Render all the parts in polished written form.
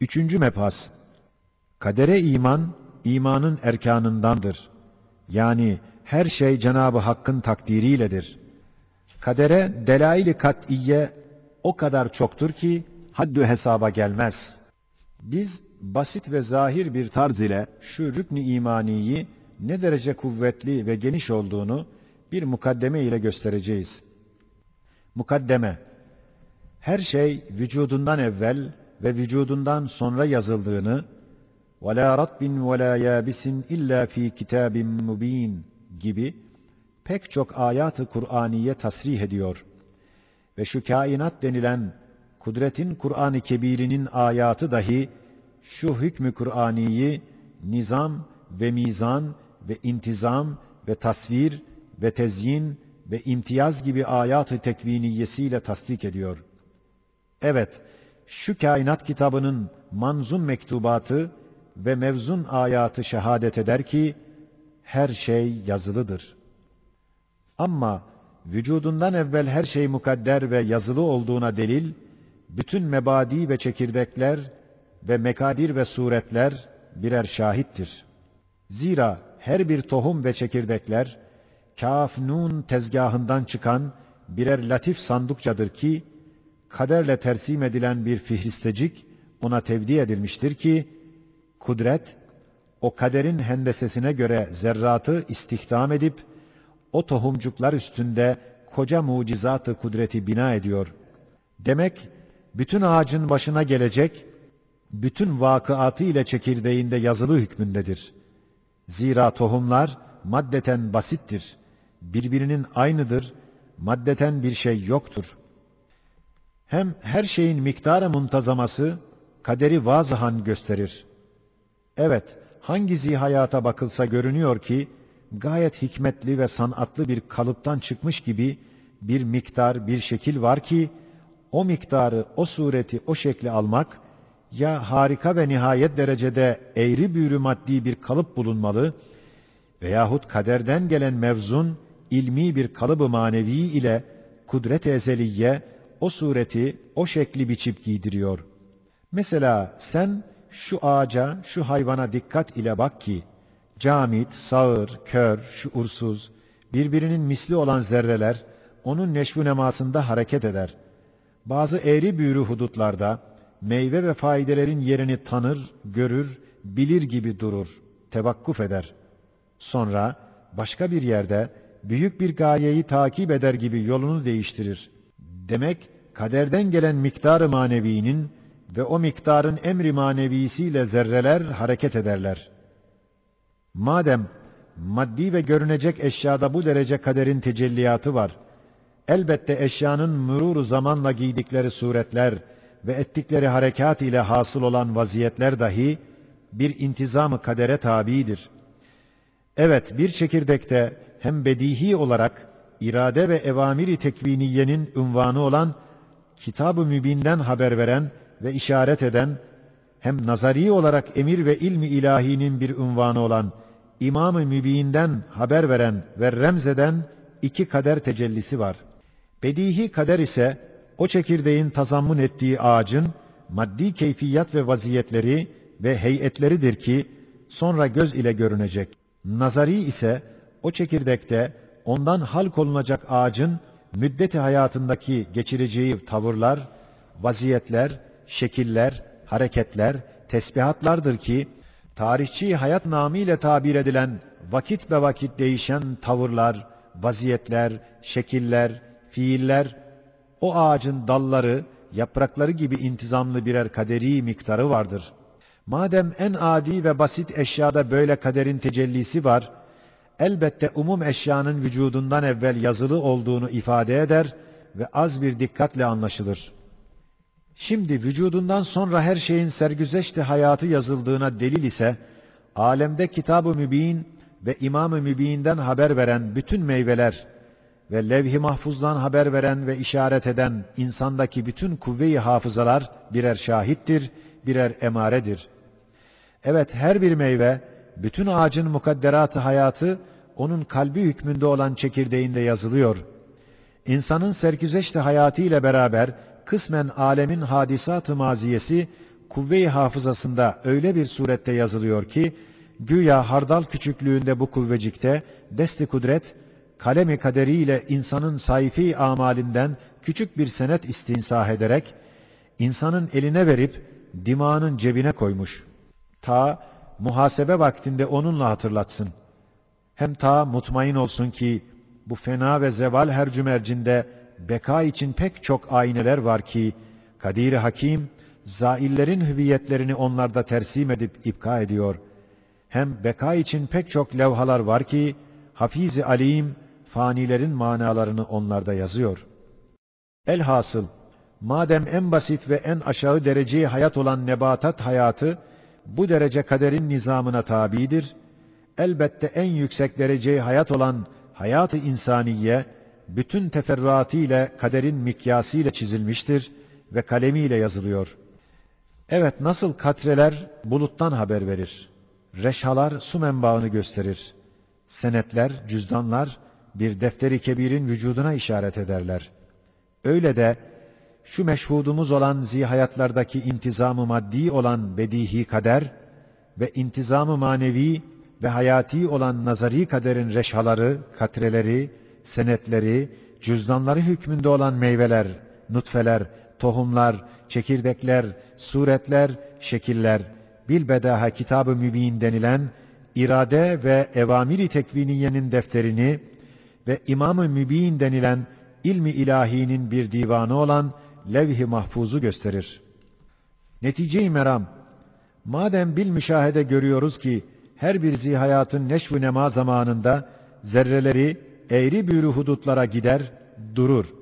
Üçüncü mebhas, kadere iman, imanın erkanındandır. Yani her şey Cenab-ı Hakk'ın takdiriyledir. Kadere delail-i kat'iyye o kadar çoktur ki haddü hesaba gelmez. Biz basit ve zahir bir tarz ile şu rükn-i imaniyi ne derece kuvvetli ve geniş olduğunu bir mukaddeme ile göstereceğiz. Mukaddeme, her şey vücudundan evvel ve vücudundan sonra yazıldığını وَلَا رَطْبٍ وَلَا يَابِسٍ اِلَّا ف۪ي كِتَابٍ مُب۪ينٍ gibi pek çok ayat-ı Kur'aniye tasrih ediyor. Ve şu kainat denilen kudretin Kur'an-ı Kebir'inin ayatı dahi şu hükmü Kur'aniyi nizam ve mizan ve intizam ve tasvir ve tezyin ve imtiyaz gibi ayat-ı tekviniyesiyle tasdik ediyor. Evet, şu kainat kitabının manzum mektubatı ve mevzun ayatı şehadet eder ki her şey yazılıdır. Ama vücudundan evvel her şey mukadder ve yazılı olduğuna delil, bütün mebadi ve çekirdekler ve mekadir ve suretler birer şahittir. Zira her bir tohum ve çekirdekler, kaf nun tezgahından çıkan birer latif sandukçadır ki, kaderle tersim edilen bir fihristecik ona tevdi edilmiştir ki, kudret, o kaderin hendesesine göre zerratı istihdam edip, o tohumcuklar üstünde koca mucizat-ı kudreti bina ediyor. Demek, bütün ağacın başına gelecek, bütün vakıatı ile çekirdeğinde yazılı hükmündedir. Zira tohumlar maddeten basittir, birbirinin aynıdır, maddeten bir şey yoktur. Hem her şeyin miktar-ı muntazaması, kaderi vazahan gösterir. Evet, hangi zihayata bakılsa görünüyor ki, gayet hikmetli ve sanatlı bir kalıptan çıkmış gibi bir miktar, bir şekil var ki, o miktarı, o sureti, o şekli almak, ya harika ve nihayet derecede eğri büğrü maddi bir kalıp bulunmalı, veyahut kaderden gelen mevzun, ilmi bir kalıbı manevi ile kudret-i ezeliye, o sureti, o şekli biçip giydiriyor. Mesela sen şu ağaca, şu hayvana dikkat ile bak ki, camit, sağır, kör, şuursuz, birbirinin misli olan zerreler, onun neşv-ü nemasında hareket eder. Bazı eğri büğrü hudutlarda, meyve ve faidelerin yerini tanır, görür, bilir gibi durur, tevakkuf eder. Sonra başka bir yerde, büyük bir gayeyi takip eder gibi yolunu değiştirir. Demek, kaderden gelen miktar-ı manevinin ve o miktarın emri manevisiyle zerreler hareket ederler. Madem maddi ve görünecek eşyada bu derece kaderin tecelliyatı var, elbette eşyanın mürûr-u zamanla giydikleri suretler ve ettikleri harekat ile hasıl olan vaziyetler dahi bir intizam-ı kadere tabidir. Evet, bir çekirdekte hem bedihi olarak irade ve evamir-i tekviniyenin unvanı olan Kitab-ı Mübin'den haber veren ve işaret eden, hem nazari olarak emir ve ilmi ilahinin bir unvanı olan İmam-ı Mübin'den haber veren ve remzeden iki kader tecellisi var. Bedihi kader ise o çekirdeğin tazammun ettiği ağacın maddi keyfiyat ve vaziyetleri ve heyetleridir ki sonra göz ile görünecek. Nazari ise o çekirdekte ondan halk olunacak ağacın müddeti hayatındaki geçireceği tavırlar, vaziyetler, şekiller, hareketler, tesbihatlardır ki tarihçi hayat namıyla tabir edilen vakit be vakit değişen tavırlar, vaziyetler, şekiller, fiiller, o ağacın dalları, yaprakları gibi intizamlı birer kaderi miktarı vardır. Madem en adi ve basit eşyada böyle kaderin tecellisi var, elbette umum eşyanın vücudundan evvel yazılı olduğunu ifade eder ve az bir dikkatle anlaşılır. Şimdi vücudundan sonra her şeyin sergüzeşti hayatı yazıldığına delil ise, alemde Kitab-ı Mübin ve İmam-ı Mübin'den haber veren bütün meyveler ve levh-i mahfuzdan haber veren ve işaret eden insandaki bütün kuvve-i hafızalar birer şahittir, birer emaredir. Evet, her bir meyve, bütün ağacın mukadderat-ı hayatı, onun kalbi hükmünde olan çekirdeğinde yazılıyor. İnsanın sergüzeşti hayatı ile beraber, kısmen alemin hadisat-ı maziyesi, kuvve-i hafızasında öyle bir surette yazılıyor ki, güya hardal küçüklüğünde bu kuvvecikte dest-i kudret, kalemi kaderiyle insanın sayfi amalinden küçük bir senet istinsah ederek, insanın eline verip dimağının cebine koymuş. Ta muhasebe vaktinde onunla hatırlatsın. Hem ta mutmain olsun ki bu fena ve zeval hercümercinde beka için pek çok ayneler var ki Kadir-i Hakim zaillerin hüviyetlerini onlarda tersim edip ipka ediyor. Hem beka için pek çok levhalar var ki Hafiz-i Alim fanilerin manalarını onlarda yazıyor. Elhasıl madem en basit ve en aşağı dereceyi hayat olan nebatat hayatı bu derece kaderin nizamına tabidir, elbette en yüksek dereceyi hayat olan hayat-ı insaniye bütün teferruatıyla kaderin mikyasıyla çizilmiştir ve kalemiyle yazılıyor. Evet, nasıl katreler buluttan haber verir, reşhalar su menbaını gösterir, senetler, cüzdanlar bir defteri kebirin vücuduna işaret ederler. Öyle de şu meşhudumuz olan zihayatlardaki intizam-ı maddi olan bedihi kader ve intizam-ı manevi ve hayati olan nazari kaderin reşhaları, katreleri, senetleri, cüzdanları hükmünde olan meyveler, nutfeler, tohumlar, çekirdekler, suretler, şekiller, bilbedaha Kitab-ı Mübin denilen irade ve evamiri tekviniyenin defterini ve İmam-ı Mübin denilen ilmi ilahinin bir divanı olan levh-i mahfuzu gösterir. Netice-i meram, madem bil müşahede görüyoruz ki her bir zihayatın neşv-ü nema zamanında zerreleri eğri büğrü hudutlara gider, durur.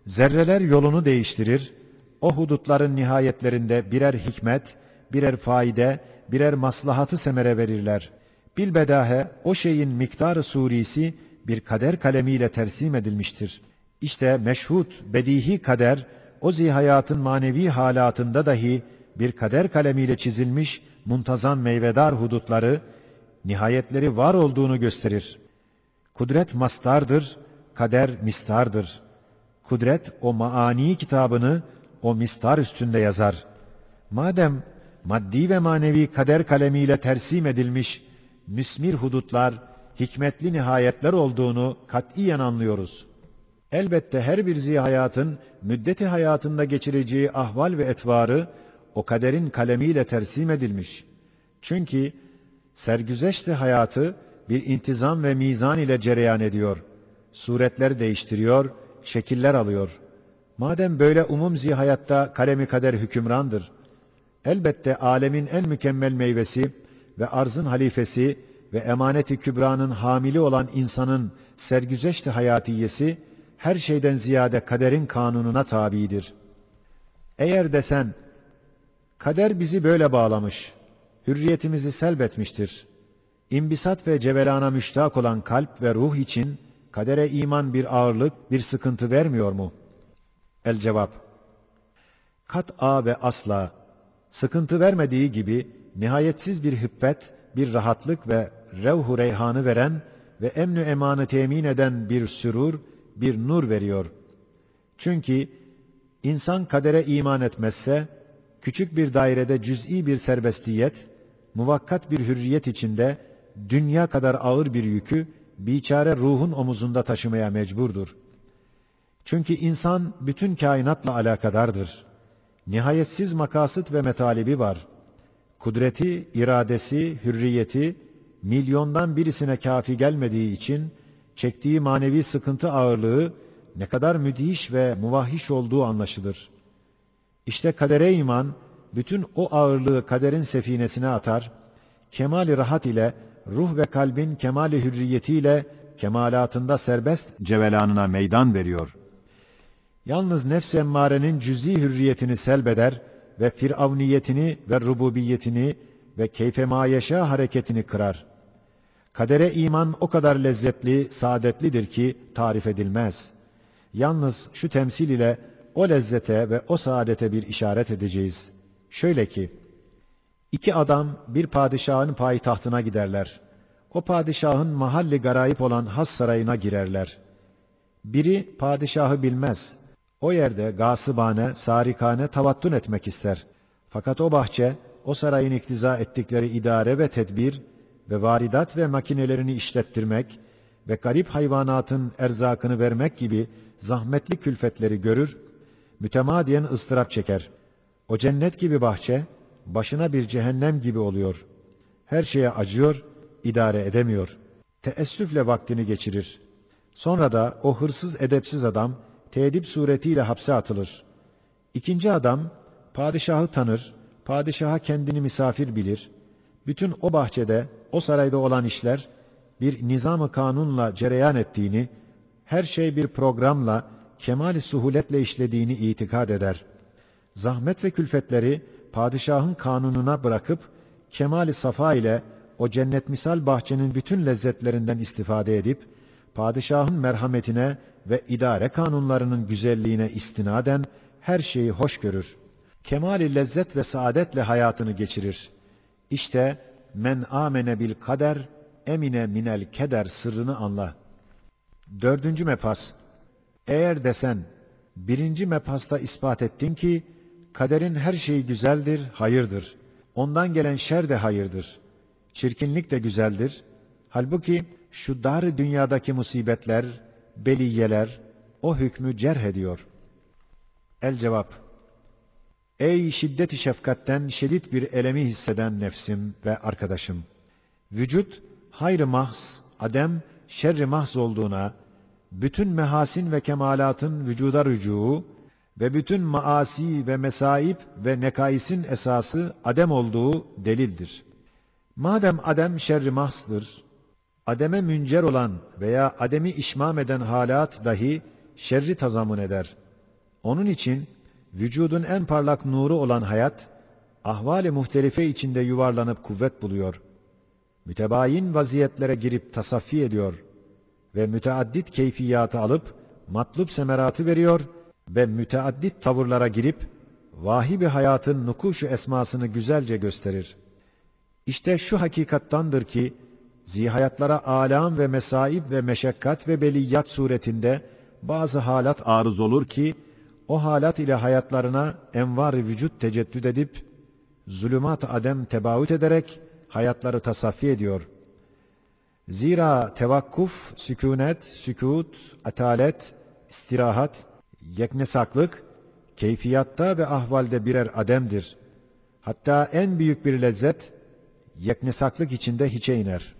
Zerreler yolunu değiştirir, o hudutların nihayetlerinde birer hikmet, birer faide, birer maslahatı semere verirler. Bilbedahe o şeyin miktar-ı surisi bir kader kalemiyle tersim edilmiştir. İşte meşhud, bedihi kader, o zihayatın manevi halatında dahi bir kader kalemiyle çizilmiş muntazam meyvedar hudutları, nihayetleri var olduğunu gösterir. Kudret mastardır, kader mistardır. Kudret o maani kitabını o mistar üstünde yazar. Madem maddi ve manevi kader kalemiyle tersim edilmiş müsmir hudutlar, hikmetli nihayetler olduğunu katiyen anlıyoruz. Elbette her bir zihayatın müddeti hayatında geçireceği ahval ve etvarı o kaderin kalemiyle tersim edilmiş. Çünkü sergüzeşt-i hayatı bir intizam ve mizan ile cereyan ediyor. Suretler değiştiriyor, şekiller alıyor. Madem böyle umum zihayatta kalemi kader hükümrandır, elbette alemin en mükemmel meyvesi ve arzın halifesi ve emanet-i kübranın hamili olan insanın sergüzeşt-i hayatiyesi her şeyden ziyade kaderin kanununa tabidir. Eğer desen, kader bizi böyle bağlamış, hürriyetimizi selbetmiştir. İmbisat ve cebelana müştak olan kalp ve ruh için kadere iman bir ağırlık, bir sıkıntı vermiyor mu? El cevap, kat'a ve asla, sıkıntı vermediği gibi nihayetsiz bir hübbet, bir rahatlık ve revh-u reyhanı veren ve emn-ü emanı temin eden bir sürur, bir nur veriyor. Çünkü insan kadere iman etmezse, küçük bir dairede cüz'i bir serbestiyet, muvakkat bir hürriyet içinde dünya kadar ağır bir yükü biçare ruhun omuzunda taşımaya mecburdur. Çünkü insan bütün kainatla alakadardır. Nihayetsiz makasıt ve metalibi var. Kudreti, iradesi, hürriyeti milyondan birisine kafi gelmediği için çektiği manevi sıkıntı ağırlığı ne kadar müthiş ve muvahhiş olduğu anlaşılır. İşte kadere iman bütün o ağırlığı kaderin sefinesine atar, kemali rahat ile ruh ve kalbin kemali hürriyetiyle kemalatında serbest cevelanına meydan veriyor. Yalnız nefs-i emmarenin cüz'i hürriyetini selbeder ve firavniyetini ve rububiyetini ve keyfe mayeşa hareketini kırar. Kadere iman o kadar lezzetli, saadetlidir ki tarif edilmez. Yalnız şu temsil ile o lezzete ve o saadete bir işaret edeceğiz. Şöyle ki, iki adam bir padişahın payitahtına giderler. O padişahın mahalli garayip olan has sarayına girerler. Biri padişahı bilmez. O yerde gasıbane, sarikane tavattun etmek ister. Fakat o bahçe, o sarayın iktiza ettikleri idare ve tedbir ve varidat ve makinelerini işlettirmek ve garip hayvanatın erzakını vermek gibi zahmetli külfetleri görür, mütemadiyen ıstırap çeker. O cennet gibi bahçe, başına bir cehennem gibi oluyor. Her şeye acıyor, idare edemiyor. Teessüfle vaktini geçirir. Sonra da o hırsız edepsiz adam, tedip suretiyle hapse atılır. İkinci adam, padişahı tanır, padişaha kendini misafir bilir. Bütün o bahçede, o sarayda olan işler, bir nizam-ı kanunla cereyan ettiğini, her şey bir programla, kemal-i suhuletle işlediğini itikad eder. Zahmet ve külfetleri padişahın kanununa bırakıp, kemal-i safa ile o cennet misal bahçenin bütün lezzetlerinden istifade edip, padişahın merhametine ve idare kanunlarının güzelliğine istinaden her şeyi hoş görür. Kemal-i lezzet ve saadetle hayatını geçirir. İşte men amene bil kader, emine minel keder sırrını anla. 4. mepas. Eğer desen, 1. mepasta ispat ettin ki, kaderin her şeyi güzeldir, hayırdır. Ondan gelen şer de hayırdır. Çirkinlik de güzeldir. Halbuki şu dar dünyadaki musibetler, beliyeler, o hükmü cerh ediyor. El cevap. Ey şiddet-i şefkatten şiddet bir elemi hisseden nefsim ve arkadaşım! Vücut, hayr-ı mahz, adem, şerr-i mahz olduğuna, bütün mehasin ve kemalatın vücuda rücuu ve bütün maasi ve mesaib ve nekaisin esası adem olduğu delildir. Madem adem şerr-i mahzdır, ademe müncer olan veya ademi işmam eden halat dahi şerri tazammun eder. Onun için vücudun en parlak nuru olan hayat, ahval-i muhtelife içinde yuvarlanıp kuvvet buluyor. Mütebayin vaziyetlere girip tasaffi ediyor ve müteaddit keyfiyatı alıp matlub semeratı veriyor ve müteaddit tavırlara girip vahibi hayatın nukuşu esmasını güzelce gösterir. İşte şu hakikattandır ki zihayatlara alam ve mesaib ve meşakkat ve beliyat suretinde bazı halat arız olur ki o halat ile hayatlarına envar-ı vücut teceddüd edip zulümat-ı adem tebaüt ederek hayatları tasaffi ediyor. Zira tevakkuf, sükûnet, sükût, atalet, istirahat, yeknesaklık, keyfiyatta ve ahvalde birer ademdir. Hatta en büyük bir lezzet, yeknesaklık içinde hiçe iner.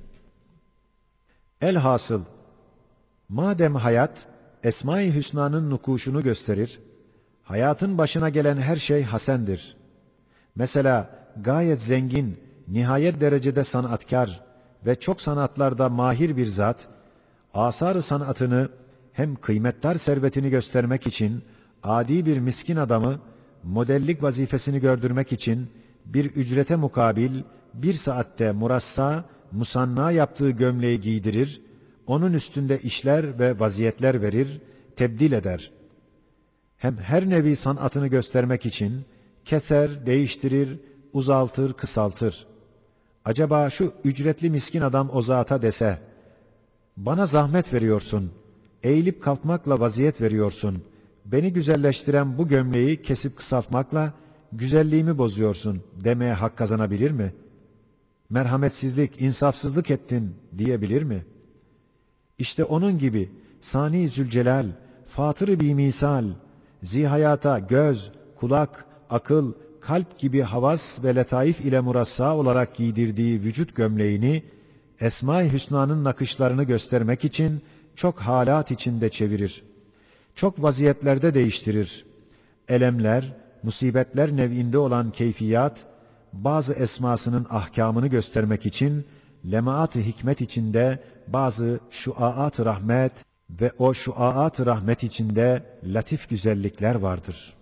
Elhasıl, madem hayat, Esma-i Hüsna'nın nukuşunu gösterir, hayatın başına gelen her şey hasendir. Mesela gayet zengin, nihayet derecede sanatkar ve çok sanatlarda mahir bir zat, asar-ı sanatını hem kıymetdar servetini göstermek için adi bir miskin adamı modellik vazifesini gördürmek için bir ücrete mukabil 1 saatte murassa, musanna yaptığı gömleği giydirir, onun üstünde işler ve vaziyetler verir, tebdil eder. Hem her nevi sanatını göstermek için keser, değiştirir, uzaltır, kısaltır. Acaba şu ücretli miskin adam o zata dese, bana zahmet veriyorsun, eğilip kalkmakla vaziyet veriyorsun, beni güzelleştiren bu gömleği kesip kısaltmakla güzelliğimi bozuyorsun demeye hak kazanabilir mi? Merhametsizlik, insafsızlık ettin diyebilir mi? İşte onun gibi Sani Zülcelal, Fatır-ı Bimisal, zihayata göz, kulak, akıl, kalp gibi havas ve letaif ile murassa olarak giydirdiği vücut gömleğini, Esma-i Hüsna'nın nakışlarını göstermek için çok halat içinde çevirir. Çok vaziyetlerde değiştirir. Elemler, musibetler nev'inde olan keyfiyat, bazı esmasının ahkamını göstermek için lemaat-ı hikmet içinde bazı şuaat-ı rahmet ve o şuaat-ı rahmet içinde latif güzellikler vardır.